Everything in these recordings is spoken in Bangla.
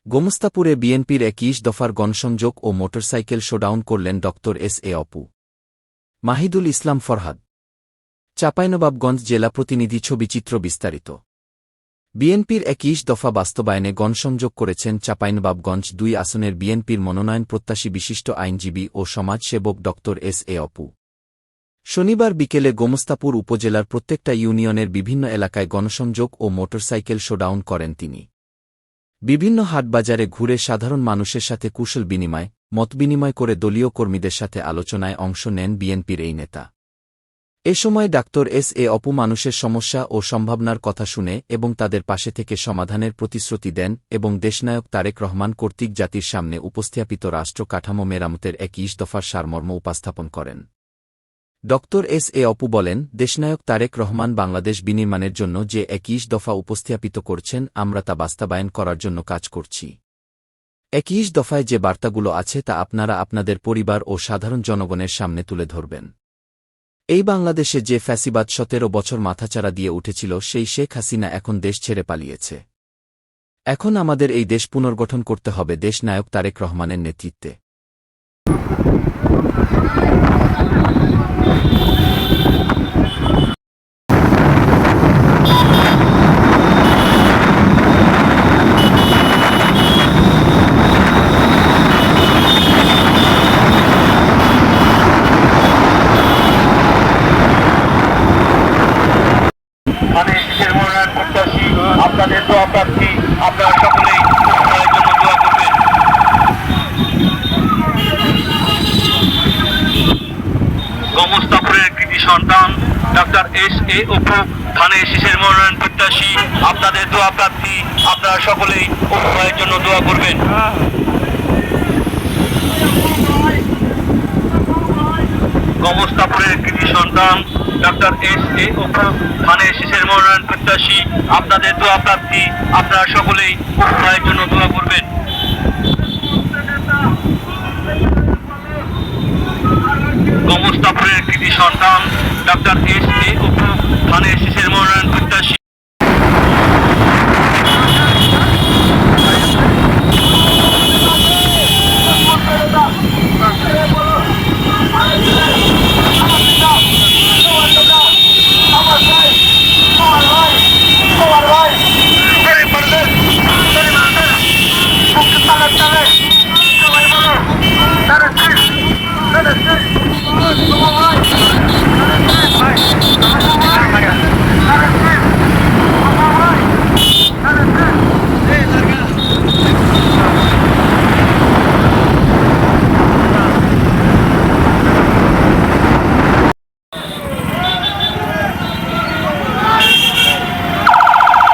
গোমস্তাপুরে বিএনপির ২১ দফার গণসংযোগ ও মোটরসাইকেল শোডাউন করলেন ড এস.এ. অপু। মাহিদুল ইসলাম ফরহাদ। চাঁপাইনবাবগঞ্জ জেলা প্রতিনিধি। ছবিচিত্র বিস্তারিত। বিএনপির ২১ দফা বাস্তবায়নে গণসংযোগ করেছেন চাঁপাইনবাবগঞ্জ ২ আসনের বিএনপির মনোনয়ন প্রত্যাশী বিশিষ্ট আইনজীবী ও সমাজসেবক ড এস.এ. অপু। শনিবার বিকেলে গোমস্তাপুর উপজেলার প্রত্যেকটা ইউনিয়নের বিভিন্ন এলাকায় গণসংযোগ ও মোটরসাইকেল শোডাউন করেন তিনি। বিভিন্ন হাটবাজারে ঘুরে সাধারণ মানুষের সাথে কুশল বিনিময়, মতবিনিময় করে দলীয় কর্মীদের সাথে আলোচনায় অংশ নেন বিএনপির এই নেতা। এ সময় ডা এস.এ. অপু মানুষের সমস্যা ও সম্ভাবনার কথা শুনে এবং তাদের পাশে থেকে সমাধানের প্রতিশ্রুতি দেন এবং দেশনায়ক তারেক রহমান কর্তৃক জাতির সামনে উপস্থাপিত রাষ্ট্র কাঠামো মেরামতের ২১ দফার সারমর্ম উপস্থাপন করেন। ড এস.এ. অপু বলেন, দেশনায়ক তারেক রহমান বাংলাদেশ বিনির্মাণের জন্য যে ২১ দফা উপস্থাপিত করছেন, আমরা তা বাস্তবায়ন করার জন্য কাজ করছি। ২১ দফায় যে বার্তাগুলো আছে তা আপনারা আপনাদের পরিবার ও সাধারণ জনগণের সামনে তুলে ধরবেন। এই বাংলাদেশে যে ফ্যাসিবাদ ১৭ বছর মাথাচাড়া দিয়ে উঠেছিল, সেই শেখ হাসিনা এখন দেশ ছেড়ে পালিয়েছে। এখন আমাদের এই দেশ পুনর্গঠন করতে হবে দেশনায়ক তারেক রহমানের নেতৃত্বে। দেশের মনোনয়ন প্রত্যাশী আপনাদের দোয়া প্রার্থী, আপনারা সকলেই উন্নয়নের জন্য দোয়া করবেন। গোমস্তাপুরের কৃতি সন্তান ডা এস.এ. অপু ধানের শীষের মনোনয়ন প্রত্যাশী, আপনাদের দোয়া প্রার্থী, আপনারা সকলেই উন্নয়নের জন্য দোয়া করবেন। গোমস্তাপুরের কৃতি সন্তান ডা এস.এ. অপু ধানের শীষের মনোনয়ন প্রত্যাশী, আপনাদের দোয়া প্রার্থী, আপনারা সকলেই উন্নয়নের জন্য দোয়া করবেন।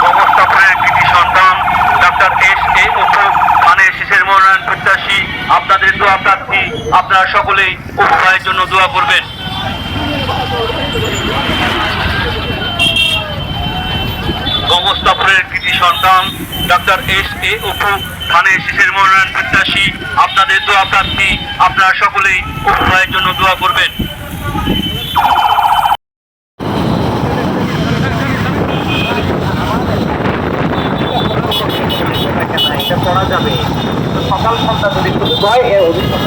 গোমস্তাপুরের কৃতি সন্তান ডা এস.এ. অপু ধানের শীষের মনোনয়ন প্রত্যাশী। আপনাদের দোয়া প্রার্থী, আপনারা সকলেই উন্নয়নের জন্য দোয়া করবেন। গোমস্তাপুরের কৃতি সন্তান ডা এস.এ. অপু ধানের শীষের মনোনয়ন প্রত্যাশী, আপনাদের দোয়া প্রার্থী, আপনারা সকলেই উন্নয়নের জন্য দোয়া করবেন। পড়া যাবে সকাল সন্ধ্যা যদি শুধু হয় এর অভিজ্ঞতা।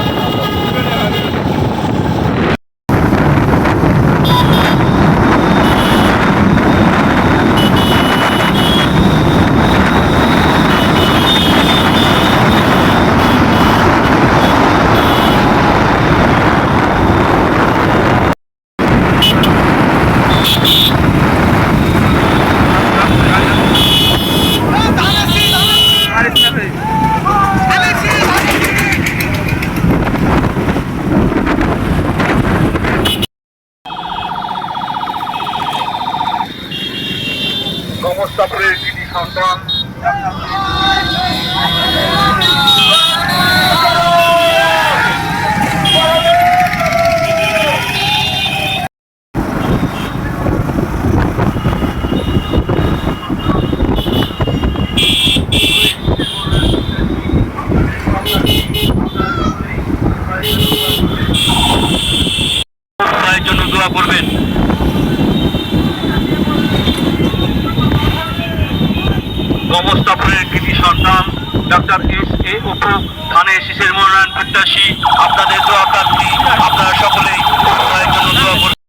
গোমস্তাপুরের কৃতি সন্তান ডক্টর এস.এ. অপু ধানের শীষের মনোনয়ন প্রত্যাশী, আপনাদের দোয়া প্রার্থী। আপনারা সকলেই উভয়ের জন্য দোয়া করবেন।